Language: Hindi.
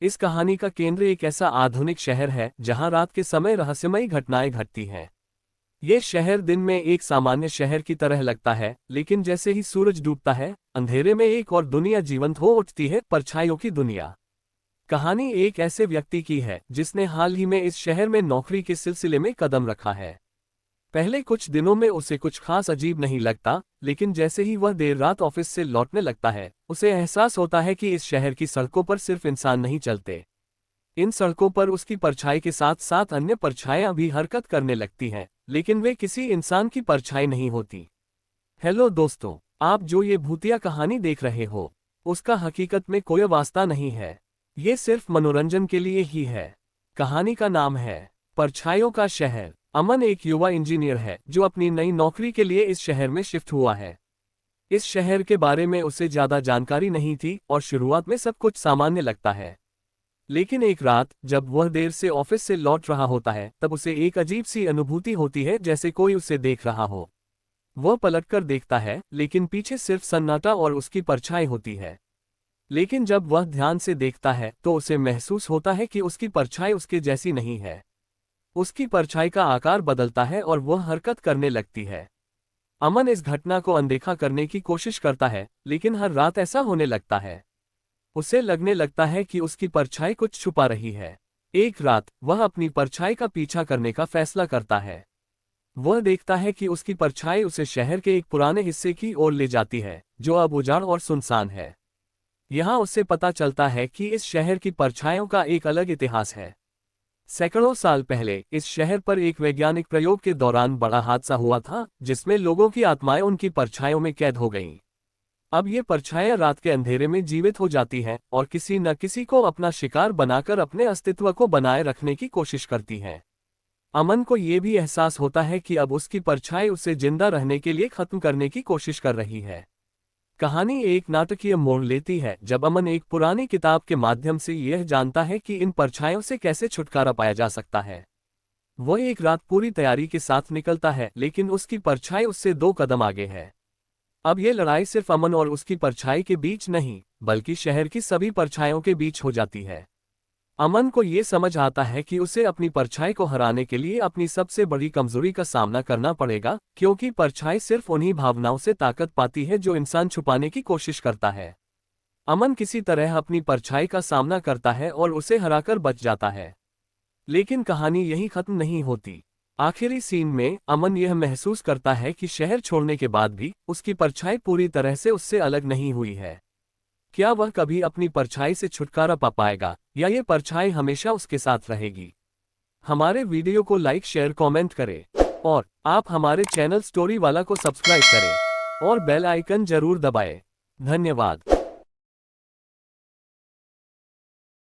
इस कहानी का केंद्र एक ऐसा आधुनिक शहर है जहां रात के समय रहस्यमयी घटनाएं घटती हैं। ये शहर दिन में एक सामान्य शहर की तरह लगता है, लेकिन जैसे ही सूरज डूबता है, अंधेरे में एक और दुनिया जीवंत हो उठती है, परछाइयों की दुनिया। कहानी एक ऐसे व्यक्ति की है जिसने हाल ही में इस शहर में नौकरी के सिलसिले में कदम रखा है। पहले कुछ दिनों में उसे कुछ खास अजीब नहीं लगता, लेकिन जैसे ही वह देर रात ऑफिस से लौटने लगता है, उसे एहसास होता है कि इस शहर की सड़कों पर सिर्फ इंसान नहीं चलते। इन सड़कों पर उसकी परछाई के साथ साथ अन्य परछाइयां भी हरकत करने लगती हैं, लेकिन वे किसी इंसान की परछाई नहीं होती। हेलो दोस्तों, आप जो ये भूतिया कहानी देख रहे हो, उसका हकीकत में कोई वास्ता नहीं है। ये सिर्फ मनोरंजन के लिए ही है। कहानी का नाम है परछाइयों का शहर। अमन एक युवा इंजीनियर है जो अपनी नई नौकरी के लिए इस शहर में शिफ्ट हुआ है। इस शहर के बारे में उसे ज्यादा जानकारी नहीं थी और शुरुआत में सब कुछ सामान्य लगता है। लेकिन एक रात जब वह देर से ऑफिस से लौट रहा होता है, तब उसे एक अजीब सी अनुभूति होती है, जैसे कोई उसे देख रहा हो। वह पलटकर देखता है, लेकिन पीछे सिर्फ सन्नाटा और उसकी परछाई होती है। लेकिन जब वह ध्यान से देखता है तो उसे महसूस होता है कि उसकी परछाई उसके जैसी नहीं है। उसकी परछाई का आकार बदलता है और वह हरकत करने लगती है। अमन इस घटना को अनदेखा करने की कोशिश करता है, लेकिन हर रात ऐसा होने लगता है। उसे लगने लगता है कि उसकी परछाई कुछ छुपा रही है। एक रात वह अपनी परछाई का पीछा करने का फैसला करता है। वह देखता है कि उसकी परछाई उसे शहर के एक पुराने हिस्से की ओर ले जाती है, जो अब उजाड़ और सुनसान है। यहाँ उससे पता चलता है कि इस शहर की परछाइयों का एक अलग इतिहास है। सैकड़ों साल पहले इस शहर पर एक वैज्ञानिक प्रयोग के दौरान बड़ा हादसा हुआ था, जिसमें लोगों की आत्माएं उनकी परछाइयों में कैद हो गईं। अब ये परछाइयां रात के अंधेरे में जीवित हो जाती हैं और किसी न किसी को अपना शिकार बनाकर अपने अस्तित्व को बनाए रखने की कोशिश करती हैं। अमन को ये भी एहसास होता है कि अब उसकी परछाई उसे जिंदा रहने के लिए खत्म करने की कोशिश कर रही है। कहानी एक नाटकीय मोड़ लेती है जब अमन एक पुरानी किताब के माध्यम से यह जानता है कि इन परछाइयों से कैसे छुटकारा पाया जा सकता है। वह एक रात पूरी तैयारी के साथ निकलता है, लेकिन उसकी परछाई उससे 2 कदम आगे है। अब यह लड़ाई सिर्फ अमन और उसकी परछाई के बीच नहीं, बल्कि शहर की सभी परछाइयों के बीच हो जाती है। अमन को ये समझ आता है कि उसे अपनी परछाई को हराने के लिए अपनी सबसे बड़ी कमजोरी का सामना करना पड़ेगा, क्योंकि परछाई सिर्फ उन्हीं भावनाओं से ताकत पाती है जो इंसान छुपाने की कोशिश करता है। अमन किसी तरह अपनी परछाई का सामना करता है और उसे हराकर बच जाता है। लेकिन कहानी यहीं खत्म नहीं होती। आखिरी सीन में अमन यह महसूस करता है कि शहर छोड़ने के बाद भी उसकी परछाई पूरी तरह से उससे अलग नहीं हुई है। क्या वह कभी अपनी परछाई से छुटकारा पा पाएगा, या ये परछाई हमेशा उसके साथ रहेगी? हमारे वीडियो को लाइक, शेयर, कमेंट करें और आप हमारे चैनल स्टोरी वाला को सब्सक्राइब करें और बेल आइकन जरूर दबाएं। धन्यवाद।